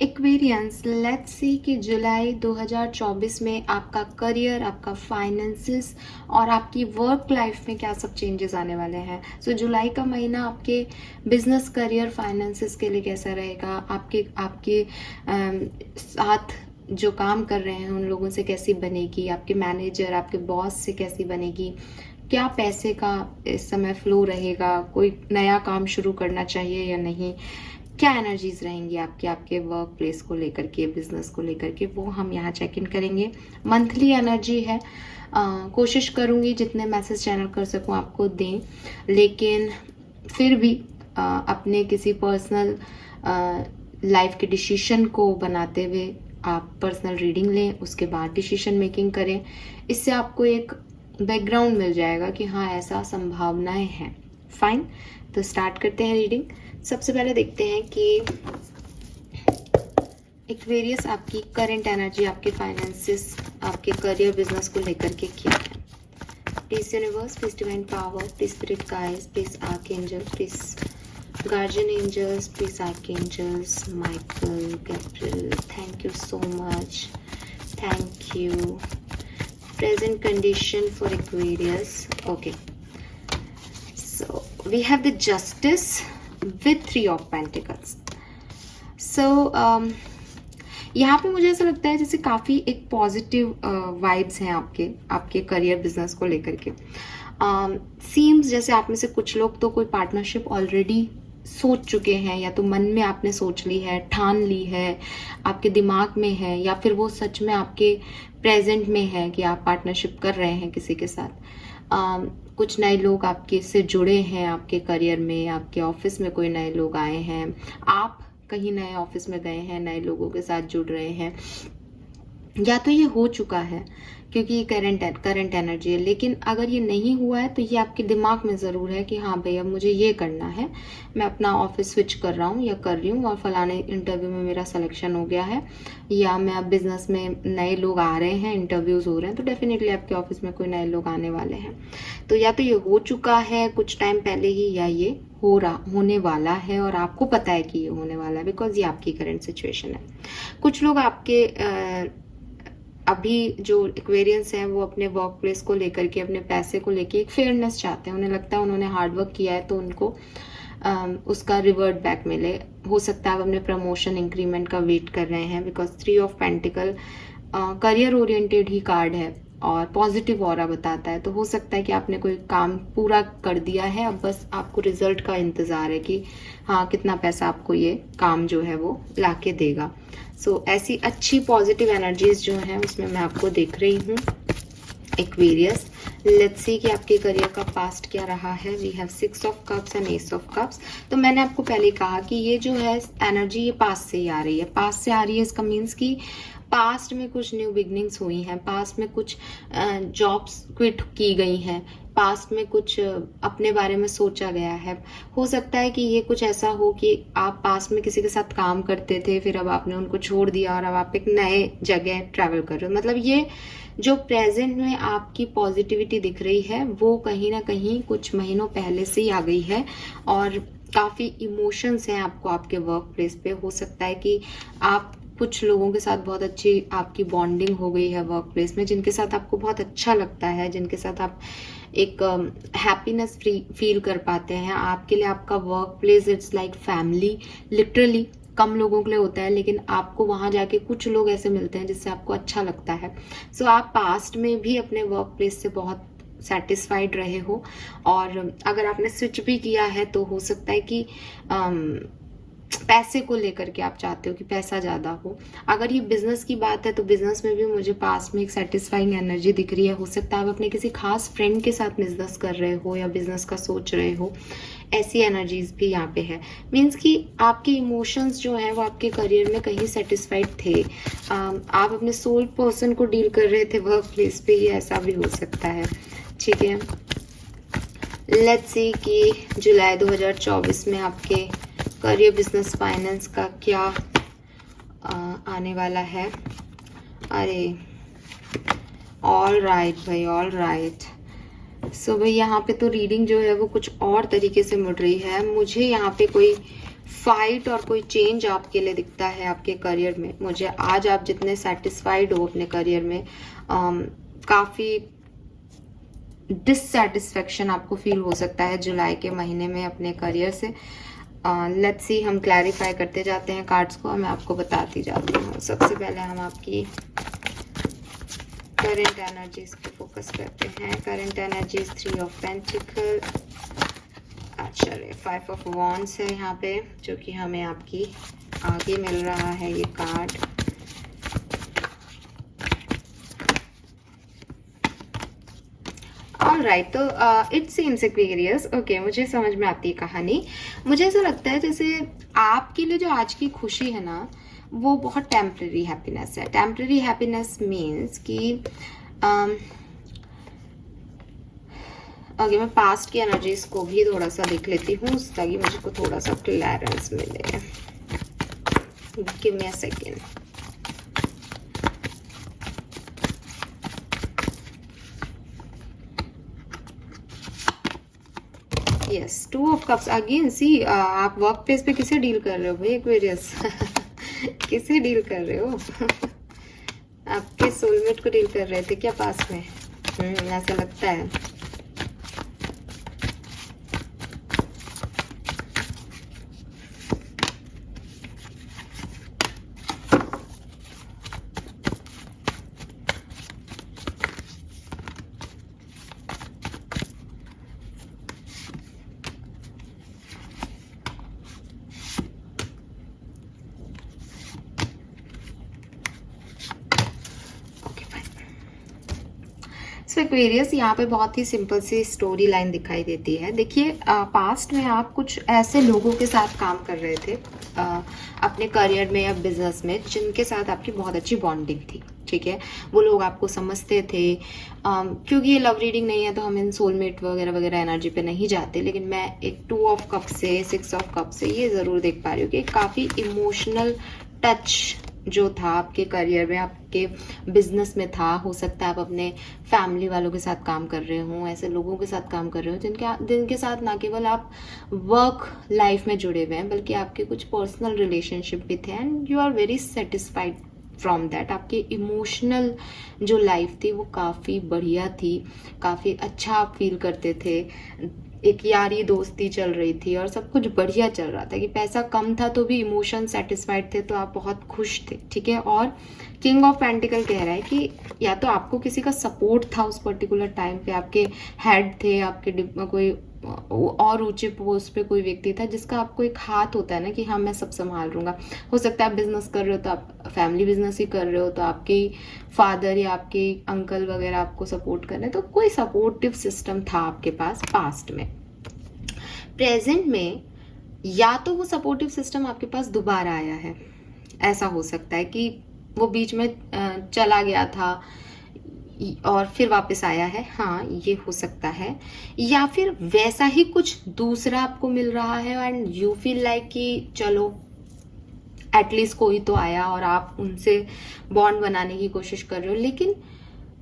Aquarians, let's see कि जुलाई 2024 में आपका करियर, आपका फाइनेंसिस और आपकी वर्क लाइफ में क्या सब चेंजेस आने वाले हैं। सो जुलाई का महीना आपके बिजनेस, करियर, फाइनेंसिस के लिए कैसा रहेगा, आपके आपके साथ जो काम कर रहे हैं उन लोगों से कैसी बनेगी, आपके मैनेजर, आपके बॉस से कैसी बनेगी, क्या पैसे का इस समय फ्लो रहेगा, कोई नया काम शुरू करना चाहिए या नहीं, क्या एनर्जीज रहेंगी आपके आपके वर्क प्लेस को लेकर के, बिजनेस को लेकर के, वो हम यहाँ चेक इन करेंगे। मंथली एनर्जी है। कोशिश करूँगी जितने मैसेज चैनल कर सकूँ आपको दें, लेकिन फिर भी अपने किसी पर्सनल लाइफ के डिसीजन को बनाते हुए आप पर्सनल रीडिंग लें, उसके बाद डिसीजन मेकिंग करें। इससे आपको एक बैकग्राउंड मिल जाएगा कि हाँ ऐसा संभावनाएं हैं। फाइन, तो स्टार्ट करते हैं रीडिंग। सबसे पहले देखते हैं कि एक्वेरियस आपकी करंट एनर्जी, आपके फाइनेंसिस, आपके करियर, बिजनेस को लेकर के क्या है। Please universe, please divine power, please spirit guides, please archangel, please guardian angels, please archangels Michael, Gabriel, thank you so much, thank you. Present condition for Aquarius, okay, so we have the justice with 3 of Pentacles. So यहाँ पे मुझे ऐसा लगता है जैसे काफ़ी एक positive vibes हैं आपके आपके करियर, बिजनेस को लेकर के। सीम्स जैसे आप में से कुछ लोग तो कोई पार्टनरशिप ऑलरेडी सोच चुके हैं, या तो मन में आपने सोच ली है, ठान ली है, आपके दिमाग में है, या फिर वो सच में आपके प्रेजेंट में है कि आप पार्टनरशिप कर रहे हैं किसी के साथ। कुछ नए लोग आपके से जुड़े हैं आपके करियर में, आपके ऑफिस में कोई नए लोग आए हैं, आप कहीं नए ऑफिस में गए हैं, नए लोगों के साथ जुड़ रहे हैं, या तो ये हो चुका है क्योंकि ये करंट एनर्जी है। लेकिन अगर ये नहीं हुआ है तो ये आपके दिमाग में ज़रूर है कि हाँ भाई अब मुझे ये करना है, मैं अपना ऑफिस स्विच कर रहा हूँ या कर रही हूँ और फलाने इंटरव्यू में मेरा सिलेक्शन हो गया है, या मैं अब बिजनेस में नए लोग आ रहे हैं, इंटरव्यूज़ हो रहे हैं, तो डेफिनेटली आपके ऑफिस में कोई नए लोग आने वाले हैं। तो या तो ये हो चुका है कुछ टाइम पहले ही, या ये होने वाला है और आपको पता है कि ये होने वाला है, बिकॉज ये आपकी करंट सिचुएशन है। कुछ लोग आपके अभी जो एक्वेरियंस हैं वो अपने वर्क प्लेस को लेकर के, अपने पैसे को लेकर एक फेयरनेस चाहते हैं। उन्हें लगता है उन्होंने हार्ड वर्क किया है तो उनको उसका रिवर्ट बैक मिले। हो सकता है आप अपने प्रमोशन, इंक्रीमेंट का वेट कर रहे हैं, because 3 of pentacle career oriented he card है और पॉजिटिव ऑरा बताता है। तो हो सकता है कि आपने कोई काम पूरा कर दिया है, अब बस आपको रिजल्ट का इंतजार है कि हाँ कितना पैसा आपको ये काम जो है वो लाके देगा। सो ऐसी अच्छी पॉजिटिव एनर्जीज जो हैं उसमें मैं आपको देख रही हूँ एक्वेरियस। लेट्स सी कि आपके करियर का पास्ट क्या रहा है। We have 6 of cups and ace of cups. तो मैंने आपको पहले कहा कि ये जो है एनर्जी ये पास्ट से ही आ रही है। पास्ट से आ रही है इसका मीन्स कि पास्ट में कुछ न्यू बिगनिंग्स हुई हैं, पास्ट में कुछ जॉब्स क्विट की गई हैं, पास्ट में कुछ अपने बारे में सोचा गया है। हो सकता है कि ये कुछ ऐसा हो कि आप पास्ट में किसी के साथ काम करते थे, फिर अब आपने उनको छोड़ दिया और अब आप एक नए जगह ट्रैवल कर रहे हो। मतलब ये जो प्रेजेंट में आपकी पॉजिटिविटी दिख रही है वो कहीं ना कहीं कुछ महीनों पहले से ही आ गई है और काफ़ी इमोशंस हैं आपको आपके वर्क प्लेस पे। हो सकता है कि आप कुछ लोगों के साथ बहुत अच्छी आपकी बॉन्डिंग हो गई है वर्क प्लेस में, जिनके साथ आपको बहुत अच्छा लगता है, जिनके साथ आप एक हैप्पीनेस फील कर पाते हैं। आपके लिए आपका work place it's like family. Literally कम लोगों के लिए होता है, लेकिन आपको वहां जाके कुछ लोग ऐसे मिलते हैं जिससे आपको अच्छा लगता है। सो आप पास्ट में भी अपने वर्क प्लेस से बहुत सेटिस्फाइड रहे हो, और अगर आपने स्विच भी किया है तो हो सकता है कि पैसे को लेकर के आप चाहते हो कि पैसा ज़्यादा हो। अगर ये बिजनेस की बात है तो बिजनेस में भी मुझे पास में एक सेटिस्फाइंग एनर्जी दिख रही है। हो सकता है आप अपने किसी खास फ्रेंड के साथ बिजनेस कर रहे हो या बिजनेस का सोच रहे हो, ऐसी एनर्जीज भी यहाँ पे है। मीन्स कि आपके इमोशंस जो हैं वो आपके करियर में कहीं सेटिस्फाइड थे, आप अपने सोल पर्सन को डील कर रहे थे वर्क प्लेस पे, ये ऐसा भी हो सकता है। ठीक है, लेट्स सी कि जुलाई 2024 में आपके करियर, बिजनेस, फाइनेंस का क्या आने वाला है। अरे ऑल राइट भाई, ऑल राइट। सो भाई यहाँ पे तो रीडिंग जो है वो कुछ और तरीके से मुड़ रही है। मुझे यहाँ पे कोई फाइट और कोई चेंज आपके लिए दिखता है आपके करियर में। मुझे आज आप जितने सेटिस्फाइड हो अपने करियर में, काफ़ी डिससेटिस्फेक्शन आपको फील हो सकता है जुलाई के महीने में अपने करियर से। लेट्स सी, हम क्लैरिफाई करते जाते हैं कार्ड्स को, मैं आपको बताती जाती हूँ। सबसे पहले हम आपकी करंट एनर्जीज पे फोकस करते हैं। करंट एनर्जीज 3 ऑफ पेंटिकल, अच्छा 5 ऑफ वॉन्ड्स है यहाँ पे, जो कि हमें आपकी आगे मिल रहा है ये कार्ड। ऑलराइट, तो इट सीम्स एक्वेरियस, ओके, मुझे समझ में आती है कहानी। मुझे ऐसा लगता है जैसे आपके लिए जो आज की खुशी है ना, वो बहुत टेम्पररी हैप्पीनेस है। टेम्पररी हैप्पीनेस मीन्स कि ओके, मैं पास्ट की एनर्जीज को भी थोड़ा सा देख लेती हूँ ताकि मुझको थोड़ा सा क्लियरेंस मिले। Give me a second. Yes, 2 of cups again. See, आप वर्क प्लेस पे किसे डील कर रहे हो भाई एक्वेरियस? किसे डील कर रहे हो? आपके सोलमेट को डील कर रहे थे क्या पास में? ऐसा लगता है। सो एक्वेरियस, यहाँ पे बहुत ही सिंपल सी स्टोरी लाइन दिखाई देती है। देखिए, पास्ट में आप कुछ ऐसे लोगों के साथ काम कर रहे थे अपने करियर में या बिजनेस में, जिनके साथ आपकी बहुत अच्छी बॉन्डिंग थी, ठीक है। वो लोग आपको समझते थे। क्योंकि ये लव रीडिंग नहीं है तो हम इन सोलमेट वगैरह वगैरह एनर्जी पे नहीं जाते, लेकिन मैं एक 2 ऑफ कप से 6 ऑफ कप से ये ज़रूर देख पा रही हूँ कि काफ़ी इमोशनल टच जो था आपके करियर में, आपके बिजनेस में था। हो सकता है आप अपने फैमिली वालों के साथ काम कर रहे हो, ऐसे लोगों के साथ काम कर रहे हो जिनके साथ ना केवल आप वर्क लाइफ में जुड़े हुए हैं, बल्कि आपके कुछ पर्सनल रिलेशनशिप भी थे and you are very satisfied from that. आपकी इमोशनल जो लाइफ थी वो काफ़ी बढ़िया थी, काफ़ी अच्छा आप फील करते थे। एक यारी दोस्ती चल रही थी और सब कुछ बढ़िया चल रहा था कि पैसा कम था तो भी इमोशन सेटिस्फाइड थे, तो आप बहुत खुश थे, ठीक है। और किंग ऑफ पेंटिकल कह रहा है कि या तो आपको किसी का सपोर्ट था उस पर्टिकुलर टाइम पे, आपके हेड थे, आपके कोई और ऊंचे पोस्ट पे कोई व्यक्ति था जिसका आपको एक हाथ होता है ना कि हाँ मैं सब संभाल लूंगा। हो सकता है आप बिजनेस कर रहे हो तो आप फैमिली बिजनेस ही कर रहे हो, तो आपके फादर या आपके अंकल वगैरह आपको सपोर्ट कर रहे हैं, तो कोई सपोर्टिव सिस्टम था आपके पास पास्ट में। प्रेजेंट में या तो वो सपोर्टिव सिस्टम आपके पास दोबारा आया है, ऐसा हो सकता है कि वो बीच में चला गया था और फिर वापस आया है, हाँ ये हो सकता है। या फिर वैसा ही कुछ दूसरा आपको मिल रहा है एंड यू फील लाइक कि चलो एटलीस्ट कोई तो आया और आप उनसे बॉन्ड बनाने की कोशिश कर रहे हो। लेकिन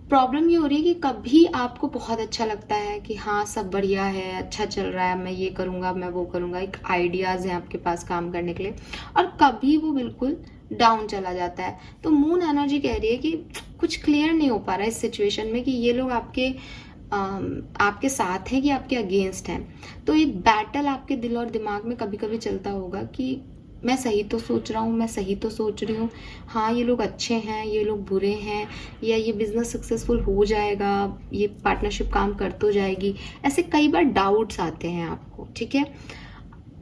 प्रॉब्लम ये हो रही है कि कभी आपको बहुत अच्छा लगता है कि हाँ सब बढ़िया है, अच्छा चल रहा है, मैं ये करूँगा, मैं वो करूँगा, एक आइडियाज़ हैं आपके पास काम करने के लिए, और कभी वो बिल्कुल डाउन चला जाता है। तो मून एनर्जी कह रही है कि कुछ क्लियर नहीं हो पा रहा है इस सिचुएशन में कि ये लोग आपके साथ हैं कि आपके अगेंस्ट हैं। तो एक बैटल आपके दिल और दिमाग में कभी कभी चलता होगा कि मैं सही तो सोच रहा हूँ, मैं सही तो सोच रही हूँ, हाँ ये लोग अच्छे हैं, ये लोग बुरे हैं, या ये बिजनेस सक्सेसफुल हो जाएगा, ये पार्टनरशिप काम कर तो जाएगी। ऐसे कई बार डाउट्स आते हैं आपको, ठीक है।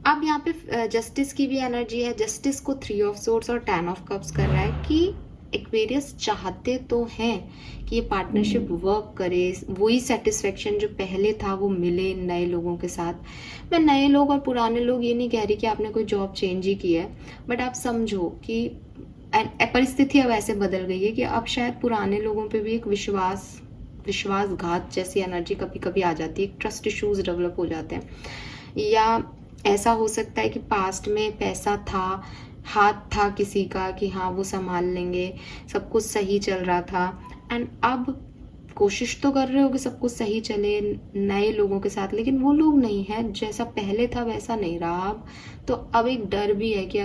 अब यहाँ पे जस्टिस की भी एनर्जी है। जस्टिस को 3 ऑफ सोर्ड्स और 10 ऑफ कप्स कर रहा है कि एक्वेरियस चाहते तो हैं कि ये पार्टनरशिप वर्क करे, वही सेटिस्फेक्शन जो पहले था वो मिले नए लोगों के साथ। मैं नए लोग और पुराने लोग ये नहीं कह रही कि आपने कोई जॉब चेंज ही की है, बट आप समझो कि परिस्थिति अब ऐसे बदल गई है कि अब शायद पुराने लोगों पे भी एक विश्वासघात जैसी एनर्जी कभी कभी आ जाती है, ट्रस्ट इश्यूज डेवलप हो जाते हैं। या ऐसा हो सकता है कि पास्ट में पैसा था, हाथ था किसी का कि हाँ वो संभाल लेंगे, सब कुछ सही चल रहा था, एंड अब कोशिश तो कर रहे हो कि सब कुछ सही चले नए लोगों के साथ, लेकिन वो लोग नहीं है जैसा पहले था वैसा नहीं रहा अब। तो अब एक डर भी है कि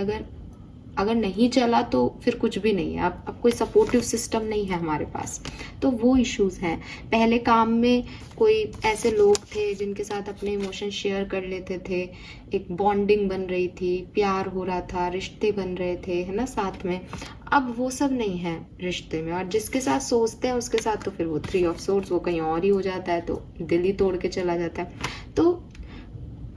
अगर नहीं चला तो फिर कुछ भी नहीं है। अब कोई सपोर्टिव सिस्टम नहीं है हमारे पास, तो वो इश्यूज हैं। पहले काम में कोई ऐसे लोग थे जिनके साथ अपने इमोशन शेयर कर लेते थे, एक बॉन्डिंग बन रही थी, प्यार हो रहा था, रिश्ते बन रहे थे, है ना, साथ में। अब वो सब नहीं है रिश्ते में, और जिसके साथ सोचते हैं उसके साथ तो फिर वो 3 ऑफ सोर्ड्स वो कहीं और ही हो जाता है, तो दिल ही तोड़ के चला जाता है। तो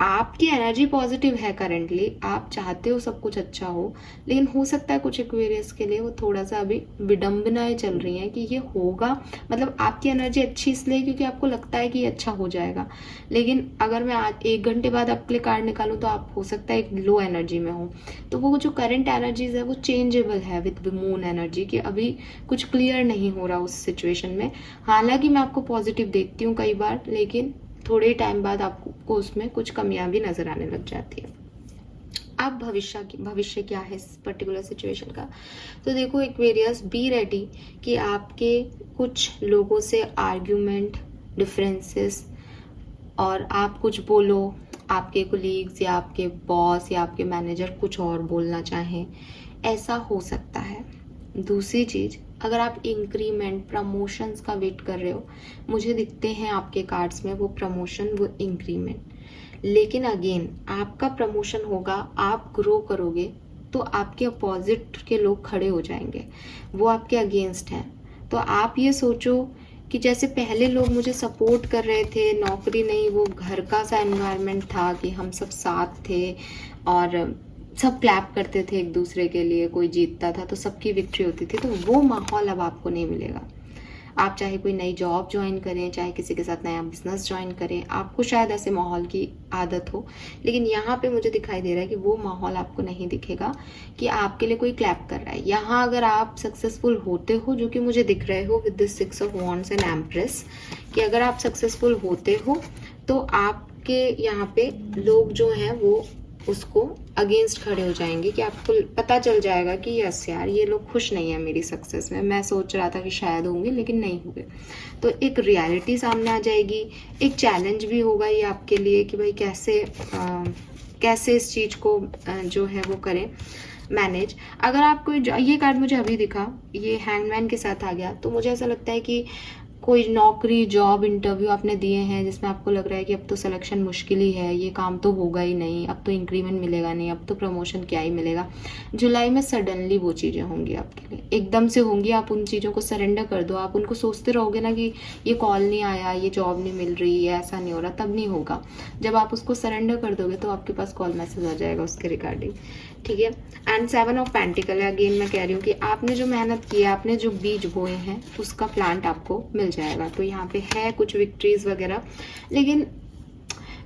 आपकी एनर्जी पॉजिटिव है करेंटली, आप चाहते हो सब कुछ अच्छा हो, लेकिन हो सकता है कुछ एक्वेरियस के लिए वो थोड़ा सा अभी विडंबनाएं चल रही हैं कि ये होगा। मतलब आपकी एनर्जी अच्छी इसलिए क्योंकि आपको लगता है कि ये अच्छा हो जाएगा, लेकिन अगर मैं आज 1 घंटे बाद आपके लिए कार्ड निकालूं तो आप हो सकता है एक लो एनर्जी में हो। तो वो जो करंट एनर्जीज है वो चेंजेबल है विद द मून एनर्जी, कि अभी कुछ क्लियर नहीं हो रहा उस सिचुएशन में। हालांकि मैं आपको पॉजिटिव देखती हूँ कई बार, लेकिन थोड़े टाइम बाद आपको उसमें कुछ कमियां भी नजर आने लग जाती है। अब भविष्य क्या है इस पर्टिकुलर सिचुएशन का, तो देखो एक्वेरियस, बी रेडी कि आपके कुछ लोगों से आर्ग्यूमेंट, डिफरेंसेस, और आप कुछ बोलो, आपके कोलीग्स या आपके बॉस या आपके मैनेजर कुछ और बोलना चाहें, ऐसा हो सकता है। दूसरी चीज़, अगर आप इंक्रीमेंट, प्रमोशंस का वेट कर रहे हो, मुझे दिखते हैं आपके कार्ड्स में वो प्रमोशन, वो इंक्रीमेंट। लेकिन अगेन आपका प्रमोशन होगा, आप ग्रो करोगे तो आपके अपोजिट के लोग खड़े हो जाएंगे, वो आपके अगेंस्ट हैं। तो आप ये सोचो कि जैसे पहले लोग मुझे सपोर्ट कर रहे थे, नौकरी नहीं, वो घर का सा एनवायरनमेंट था कि हम सब साथ थे और सब क्लैप करते थे एक दूसरे के लिए, कोई जीतता था तो सबकी विक्ट्री होती थी, तो वो माहौल अब आपको नहीं मिलेगा। आप चाहे कोई नई जॉब ज्वाइन करें, चाहे किसी के साथ नया बिजनेस ज्वाइन करें, आपको शायद ऐसे माहौल की आदत हो, लेकिन यहाँ पे मुझे दिखाई दे रहा है कि वो माहौल आपको नहीं दिखेगा कि आपके लिए कोई क्लैप कर रहा है। यहाँ अगर आप सक्सेसफुल होते हो, जो कि मुझे दिख रहे हो with the 6 of wands and empress, कि अगर आप सक्सेसफुल होते हो तो आपके यहाँ पे लोग जो हैं वो उसको अगेंस्ट खड़े हो जाएंगे, कि आपको पता चल जाएगा कि यस यार, ये लोग खुश नहीं है मेरी सक्सेस में, मैं सोच रहा था कि शायद होंगे लेकिन नहीं हुए। तो एक रियलिटी सामने आ जाएगी, एक चैलेंज भी होगा ये आपके लिए कि भाई कैसे इस चीज़ को जो है वो करें मैनेज। अगर आपको ये कार्ड मुझे अभी दिखा, ये हैंगमैन के साथ आ गया, तो मुझे ऐसा लगता है कि कोई नौकरी, जॉब इंटरव्यू आपने दिए हैं जिसमें आपको लग रहा है कि अब तो सिलेक्शन मुश्किल ही है, ये काम तो होगा ही नहीं, अब तो इंक्रीमेंट मिलेगा नहीं, अब तो प्रमोशन क्या ही मिलेगा। जुलाई में सडनली वो चीज़ें होंगी आपके लिए, एकदम से होंगी। आप उन चीज़ों को सरेंडर कर दो। आप उनको सोचते रहोगे ना कि ये कॉल नहीं आया, ये जॉब नहीं मिल रही, ये ऐसा नहीं हो रहा, तब नहीं होगा। जब आप उसको सरेंडर कर दोगे तो आपके पास कॉल मैसेज आ जाएगा उसके रिगार्डिंग, ठीक है। एंड 7 ऑफ पेंटिकल है, अगेन मैं कह रही हूँ कि आपने जो मेहनत की है, आपने जो बीज बोए हैं, उसका प्लांट आपको मिल जाएगा। तो यहाँ पे है कुछ विक्ट्रीज वगैरह, लेकिन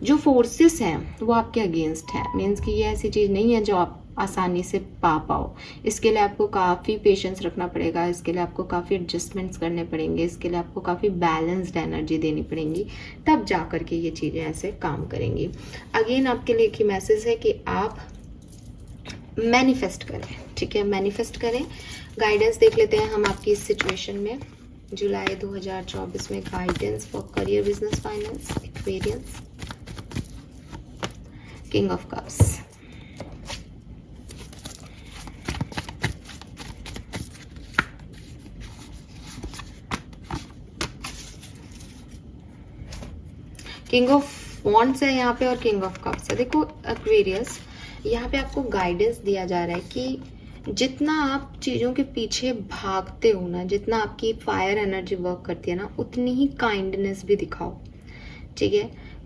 जो फोर्सेस हैं वो आपके अगेंस्ट है। मीन्स कि ये ऐसी चीज़ नहीं है जो आप आसानी से पा पाओ। इसके लिए आपको काफ़ी पेशेंस रखना पड़ेगा, इसके लिए आपको काफ़ी एडजस्टमेंट्स करने पड़ेंगे, इसके लिए आपको काफ़ी बैलेंस्ड एनर्जी देनी पड़ेंगी, तब जा करके ये चीज़ें ऐसे काम करेंगी। अगेन आपके लिए एक ही मैसेज है कि आप मैनिफेस्ट करें, ठीक है, मैनिफेस्ट करें। गाइडेंस देख लेते हैं हम आपकी इस सिचुएशन में, जुलाई 2024 में guidance for career, business, finance, experience. King of cups, king of wands है यहाँ पे और किंग ऑफ कप्स है। देखो एक्वेरियस, यहाँ पे आपको गाइडेंस दिया जा रहा है कि जितना आप चीज़ों के पीछे भागते हो ना, जितना आपकी फायर एनर्जी वर्क करती है ना, उतनी ही काइंडनेस भी दिखाओ, ठीक है।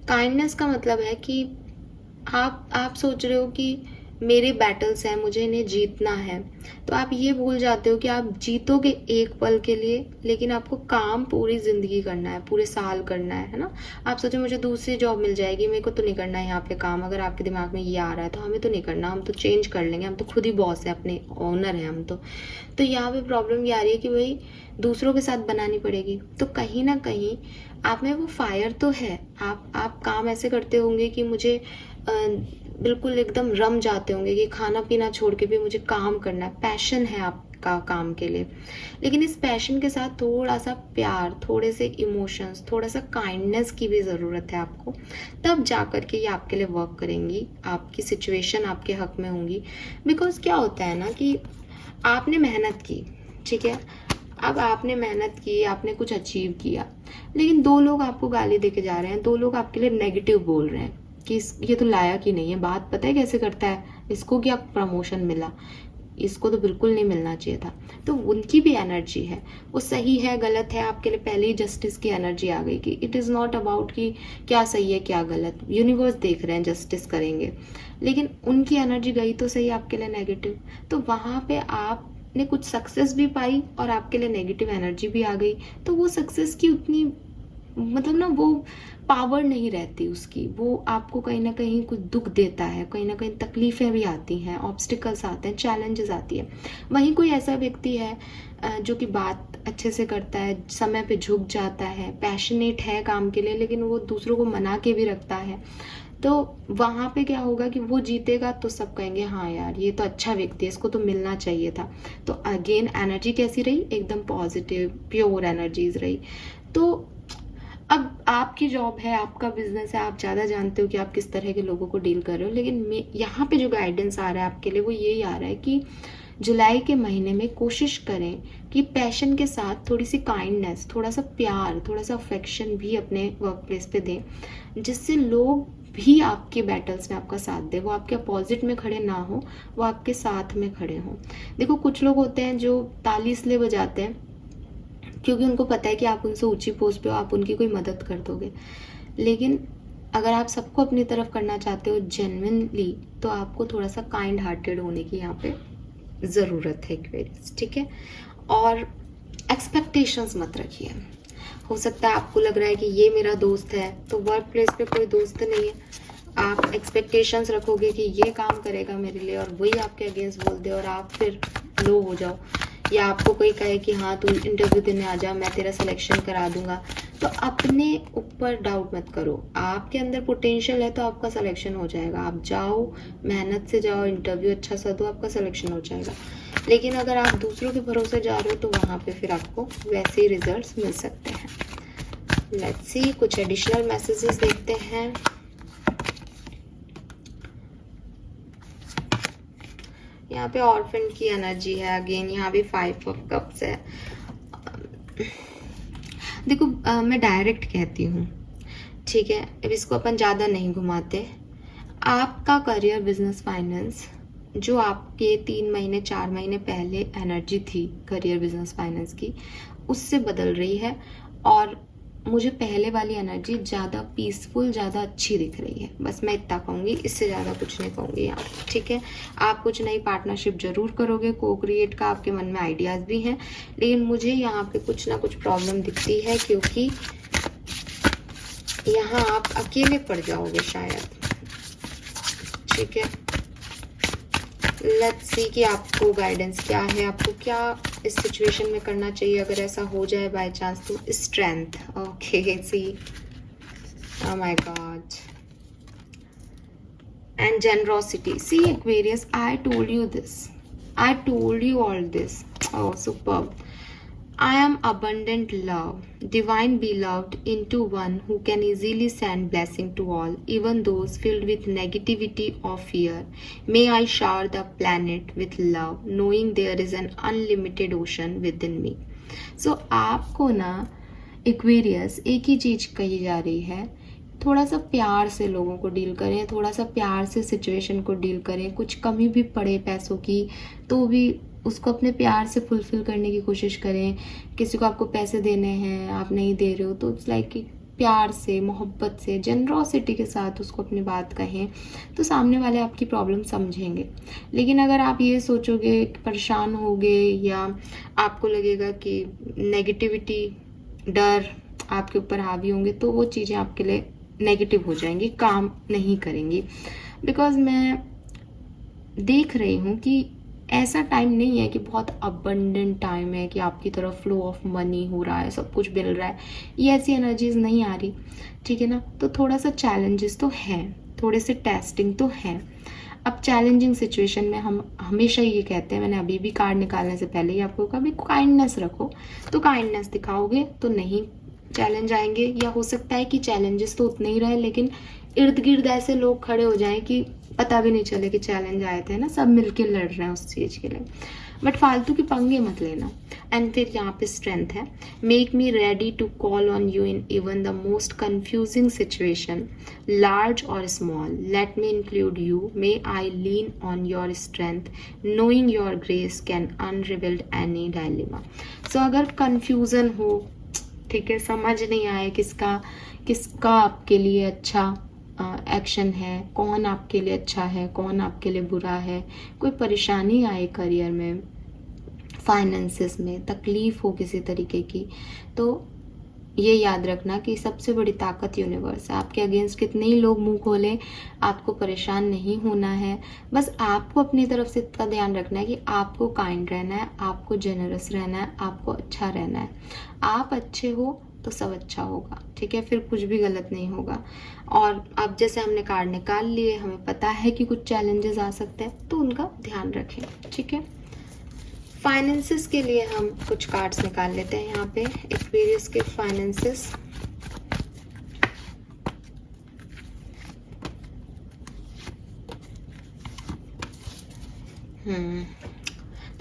काइंडनेस का मतलब है कि आप सोच रहे हो कि मेरे बैटल्स हैं, मुझे इन्हें जीतना है, तो आप ये भूल जाते हो कि आप जीतोगे एक पल के लिए, लेकिन आपको काम पूरी जिंदगी करना है, पूरे साल करना है ना। आप सोचो मुझे दूसरी जॉब मिल जाएगी, मेरे को तो नहीं करना है यहाँ पे काम। अगर आपके दिमाग में ये आ रहा है तो हमें तो नहीं करना, हम तो चेंज कर लेंगे, हम तो खुद ही बॉस है, अपने ओनर हैं हम तो यहाँ पे प्रॉब्लम ये आ रही है कि भाई दूसरों के साथ बनानी पड़ेगी। तो कहीं ना कहीं आप में वो फायर तो है, आप काम ऐसे करते होंगे कि मुझे बिल्कुल एकदम रम जाते होंगे कि खाना पीना छोड़ के भी मुझे काम करना है, पैशन है का काम के लिए, लेकिन इस पैशन के साथ थोड़ा सा प्यार, थोड़े से इमोशंस, थोड़ा सा काइंडनेस की भी ज़रूरत है आपको, तब जा कर के ये आपके लिए वर्क करेंगी, आपकी सिचुएशन आपके हक में होंगी। बिकॉज क्या होता है ना कि आपने मेहनत की, ठीक है, अब आपने मेहनत की, आपने कुछ अचीव किया, लेकिन 2 लोग आपको गाली देके जा रहे हैं, 2 लोग आपके लिए नेगेटिव बोल रहे हैं कि ये तो लायक ही नहीं है, बात पता है कैसे करता है, इसको क्या प्रमोशन मिला, इसको तो बिल्कुल नहीं मिलना चाहिए था। तो उनकी भी एनर्जी है, वो सही है गलत है, आपके लिए पहले ही जस्टिस की एनर्जी आ गई कि इट इज़ नॉट अबाउट कि क्या सही है क्या गलत, यूनिवर्स देख रहे हैं, जस्टिस करेंगे। लेकिन उनकी एनर्जी गई तो सही आपके लिए नेगेटिव, तो वहाँ पे आपने कुछ सक्सेस भी पाई और आपके लिए नेगेटिव एनर्जी भी आ गई, तो वो सक्सेस की उतनी मतलब ना वो पावर नहीं रहती उसकी, वो आपको कहीं ना कहीं कुछ दुख देता है, कहीं ना कहीं तकलीफ़ें भी आती हैं, ऑब्स्टिकल्स आते हैं, चैलेंजेस आती है। वहीं कोई ऐसा व्यक्ति है जो कि बात अच्छे से करता है, समय पे झुक जाता है, पैशनेट है काम के लिए, लेकिन वो दूसरों को मना के भी रखता है, तो वहाँ पे क्या होगा कि वो जीतेगा तो सब कहेंगे हाँ यार ये तो अच्छा व्यक्ति है, इसको तो मिलना चाहिए था। तो अगेन एनर्जी कैसी रही, एकदम पॉजिटिव प्योर एनर्जीज रही। तो अब आपकी जॉब है, आपका बिजनेस है, आप ज़्यादा जानते हो कि आप किस तरह के लोगों को डील कर रहे हो, लेकिन मैं यहाँ पे जो गाइडेंस आ रहा है आपके लिए वो यही आ रहा है कि जुलाई के महीने में कोशिश करें कि पैशन के साथ थोड़ी सी काइंडनेस, थोड़ा सा प्यार, थोड़ा सा अफेक्शन भी अपने वर्क प्लेस पे दें, जिससे लोग भी आपके बैटल्स में आपका साथ दे, वो आपके अपोजिट में खड़े ना हो, वो आपके साथ में खड़े हों। देखो कुछ लोग होते हैं जो ताली इसलिए बजाते हैं क्योंकि उनको पता है कि आप उनसे ऊंची पोस्ट पे हो, आप उनकी कोई मदद कर दोगे, लेकिन अगर आप सबको अपनी तरफ करना चाहते हो जेन्युइनली, तो आपको थोड़ा सा काइंड हार्टेड होने की यहाँ पे ज़रूरत है एक्वेरियस, ठीक है। और एक्सपेक्टेशंस मत रखिए। हो सकता है आपको लग रहा है कि ये मेरा दोस्त है, तो वर्क प्लेस पे कोई दोस्त नहीं है, आप एक्सपेक्टेशंस रखोगे कि ये काम करेगा मेरे लिए और वही आपके अगेंस्ट बोल दे और आप फिर लो हो जाओ, या आपको कोई कहे कि हाँ तू इंटरव्यू देने आ जा, मैं तेरा सिलेक्शन करा दूंगा, तो अपने ऊपर डाउट मत करो। आपके अंदर पोटेंशियल है तो आपका सिलेक्शन हो जाएगा, आप जाओ, मेहनत से जाओ, इंटरव्यू अच्छा सा दो, आपका सिलेक्शन हो जाएगा। लेकिन अगर आप दूसरों के भरोसे जा रहे हो तो वहाँ पे फिर आपको वैसे ही रिजल्ट्स मिल सकते हैं। लेट्स सी, कुछ एडिशनल मैसेजेस देखते हैं। यहाँ पे ऑर्फन की एनर्जी है, अगेन यहाँ भी 5 ऑफ कप्स है। देखो मैं डायरेक्ट कहती हूँ, ठीक है, अब इसको अपन ज़्यादा नहीं घुमाते। आपका करियर, बिजनेस, फाइनेंस, जो आपके 3 महीने 4 महीने पहले एनर्जी थी करियर, बिजनेस, फाइनेंस की, उससे बदल रही है, और मुझे पहले वाली एनर्जी ज़्यादा पीसफुल, ज़्यादा अच्छी दिख रही है। बस मैं इतना कहूँगी, इससे ज़्यादा कुछ नहीं कहूँगी यहाँ, ठीक है। आप कुछ नई पार्टनरशिप जरूर करोगे, को क्रिएट का आपके मन में आइडियाज़ भी हैं, लेकिन मुझे यहाँ पे कुछ ना कुछ प्रॉब्लम दिखती है, क्योंकि यहाँ आप अकेले पड़ जाओगे शायद, ठीक है। लेट्स सी कि आपको गाइडेंस क्या है, आपको क्या इस सिचुएशन में करना चाहिए अगर ऐसा हो जाए बाय चांस तो। Strength, okay, see, oh my god, and generosity. See Aquarius, I told you this, I told you all this, oh superb. I am abundant love, divine beloved into one who can easily send blessing to all, even those filled with negativity or fear. May I shower the planet with love, knowing there is an unlimited ocean within me. So आपको ना Aquarius एक ही चीज कही जा रही है, थोड़ा सा प्यार से लोगों को डील करें, थोड़ा सा प्यार से सिचुएशन को डील करें। कुछ कमी भी पड़े पैसों की तो भी उसको अपने प्यार से फुलफिल करने की कोशिश करें। किसी को आपको पैसे देने हैं, आप नहीं दे रहे हो, तो इट्स लाइक कि प्यार से, मोहब्बत से, जेनरोसिटी के साथ उसको अपनी बात कहें, तो सामने वाले आपकी प्रॉब्लम समझेंगे। लेकिन अगर आप ये सोचोगे, परेशान होगे, या आपको लगेगा कि नेगेटिविटी, डर आपके ऊपर हावी होंगे, तो वो चीज़ें आपके लिए नेगेटिव हो जाएंगी, काम नहीं करेंगी। बिकॉज मैं देख रही हूँ कि ऐसा टाइम नहीं है कि बहुत अबंडेंट टाइम है कि आपकी तरफ फ्लो ऑफ मनी हो रहा है, सब कुछ मिल रहा है, ये ऐसी एनर्जीज नहीं आ रही, ठीक है ना। तो थोड़ा सा चैलेंजेस तो हैं, थोड़े से टेस्टिंग तो हैं। अब चैलेंजिंग सिचुएशन में हम हमेशा ये कहते हैं, मैंने अभी भी कार्ड निकालने से पहले ही आपको कहा, भी काइंडनेस रखो, तो काइंडनेस दिखाओगे तो नहीं चैलेंज आएंगे, या हो सकता है कि चैलेंजेस तो उतने ही रहे लेकिन इर्द गिर्द ऐसे लोग खड़े हो जाएं कि पता भी नहीं चले कि चैलेंज आए थे ना, सब मिलके लड़ रहे हैं उस चीज़ के लिए। बट फालतू के पंगे मत लेना। एंड फिर यहाँ पे स्ट्रेंथ है, make me ready to call on you in even the most confusing situation, large और small, let me include you, may I lean on your strength, knowing your grace can unravel any dilemma. So अगर confusion हो, ठीक है, समझ नहीं आए किसका आपके लिए अच्छा एक्शन है, कौन आपके लिए अच्छा है, कौन आपके लिए बुरा है, कोई परेशानी आए करियर में, फाइनेंसेस में तकलीफ हो किसी तरीके की, तो ये याद रखना कि सबसे बड़ी ताकत यूनिवर्स है। आपके अगेंस्ट कितने ही लोग मुंह खोलें, आपको परेशान नहीं होना है। बस आपको अपनी तरफ से इतना ध्यान रखना है कि आपको काइंड रहना है, आपको जेनरस रहना है, आपको अच्छा रहना है। आप अच्छे हो तो सब अच्छा होगा, ठीक है, फिर कुछ भी गलत नहीं होगा। और अब जैसे हमने कार्ड निकाल लिए, हमें पता है कि कुछ चैलेंजेस आ सकते हैं, तो उनका ध्यान रखें, ठीक है। फाइनेंसेस के लिए हम कुछ कार्ड्स निकाल लेते हैं यहाँ पे, एक्वेरियस के फाइनेंसेस।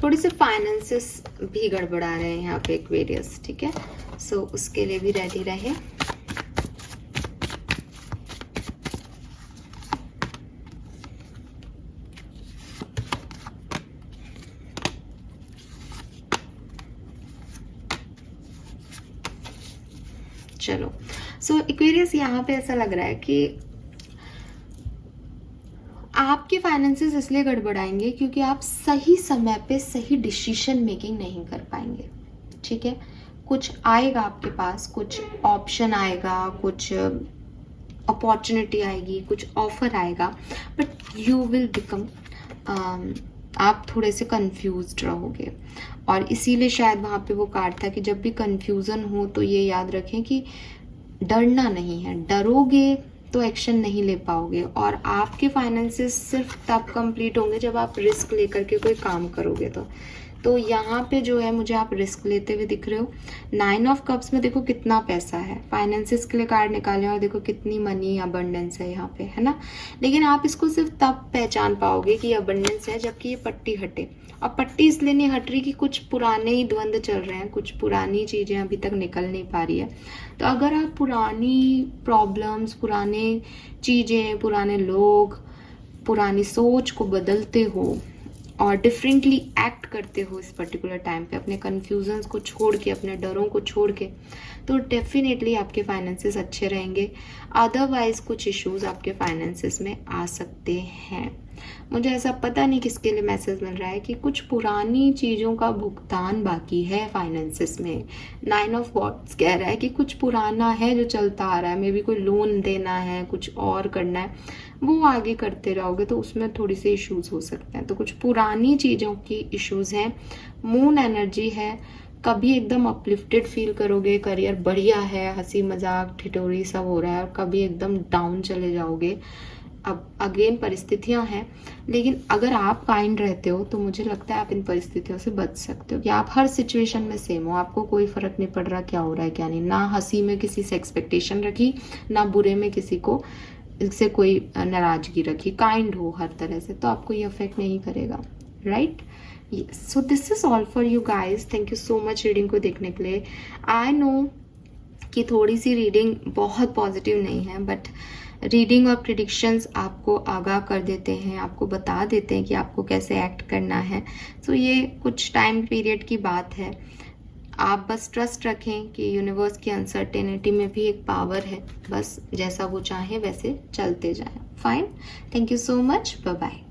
थोड़ी सी फाइनेंसेस भी गड़बड़ा रहे हैं यहाँ पे एक्वेरियस, ठीक है, सो उसके लिए भी रेडी रहे। चलो, सो एक्वेरियस यहाँ पे ऐसा लग रहा है कि आपके फाइनेंसेस इसलिए गड़बड़ाएंगे क्योंकि आप सही समय पे सही डिसीजन मेकिंग नहीं कर पाएंगे, ठीक है। कुछ आएगा आपके पास, कुछ ऑप्शन आएगा, कुछ अपॉर्चुनिटी आएगी, कुछ ऑफर आएगा, बट यू विल बिकम, आप थोड़े से कंफ्यूज्ड रहोगे। और इसीलिए शायद वहाँ पे वो कार्ड था कि जब भी कंफ्यूजन हो तो ये याद रखें कि डरना नहीं है, डरोगे तो एक्शन नहीं ले पाओगे। और आपके फाइनेंसेस सिर्फ तब कंप्लीट होंगे जब आप रिस्क लेकर के कोई काम करोगे। तो यहाँ पे जो है मुझे आप रिस्क लेते हुए दिख रहे हो। 9 ऑफ कप्स में देखो कितना पैसा है, फाइनेंसेस के लिए कार्ड निकाले और देखो कितनी मनी अबंडेंस है यहाँ पे, है ना। लेकिन आप इसको सिर्फ तब पहचान पाओगे कि अबंडेंस है जबकि ये पट्टी हटे। और पट्टी इसलिए नहीं हट रही कि कुछ पुराने ही द्वंद्व चल रहे हैं, कुछ पुरानी चीज़ें अभी तक निकल नहीं पा रही है। तो अगर आप पुरानी प्रॉब्लम्स, पुराने चीज़ें, पुराने लोग, पुरानी सोच को बदलते हो और डिफरेंटली एक्ट करते हो इस पर्टिकुलर टाइम पे, अपने कन्फ्यूजन्स को छोड़ के, अपने डरों को छोड़ के, तो डेफिनेटली आपके फाइनेंसेस अच्छे रहेंगे। अदरवाइज कुछ इश्यूज आपके फाइनेंसेस में आ सकते हैं। मुझे ऐसा पता नहीं किसके लिए मैसेज मिल रहा है कि कुछ पुरानी चीज़ों का भुगतान बाकी है फाइनेंसेस में। 9 ऑफ वॉन्ड्स कह रहा है कि कुछ पुराना है जो चलता आ रहा है, मे बी कोई लोन देना है, कुछ और करना है, वो आगे करते रहोगे तो उसमें थोड़ी सी इश्यूज हो सकते हैं। तो कुछ पुरानी चीज़ों की इश्यूज हैं। मून एनर्जी है, कभी एकदम अपलिफ्टेड फील करोगे, करियर बढ़िया है, हंसी मजाक ठिठोरी सब हो रहा है, और कभी एकदम डाउन चले जाओगे। अब अगेन परिस्थितियां हैं, लेकिन अगर आप काइंड रहते हो तो मुझे लगता है आप इन परिस्थितियों से बच सकते हो कि आप हर सिचुएशन में सेम हो, आपको कोई फर्क नहीं पड़ रहा क्या हो रहा है क्या नहीं। ना हंसी में किसी से एक्सपेक्टेशन रखी, ना बुरे में किसी को इससे कोई नाराजगी रखी, काइंड हो हर तरह से, तो आपको ये अफेक्ट नहीं करेगा, right. So this is all for you guys. Thank you so much reading को देखने के लिए। आई नो कि थोड़ी सी रीडिंग बहुत पॉजिटिव नहीं है, बट रीडिंग और प्रिडिक्शंस आपको आगाह कर देते हैं, आपको बता देते हैं कि आपको कैसे एक्ट करना है। सो ये कुछ टाइम पीरियड की बात है। आप बस ट्रस्ट रखें कि यूनिवर्स की अनसर्टेनिटी में भी एक पावर है, बस जैसा वो चाहे वैसे चलते जाएं। Fine, thank you so much, bye bye.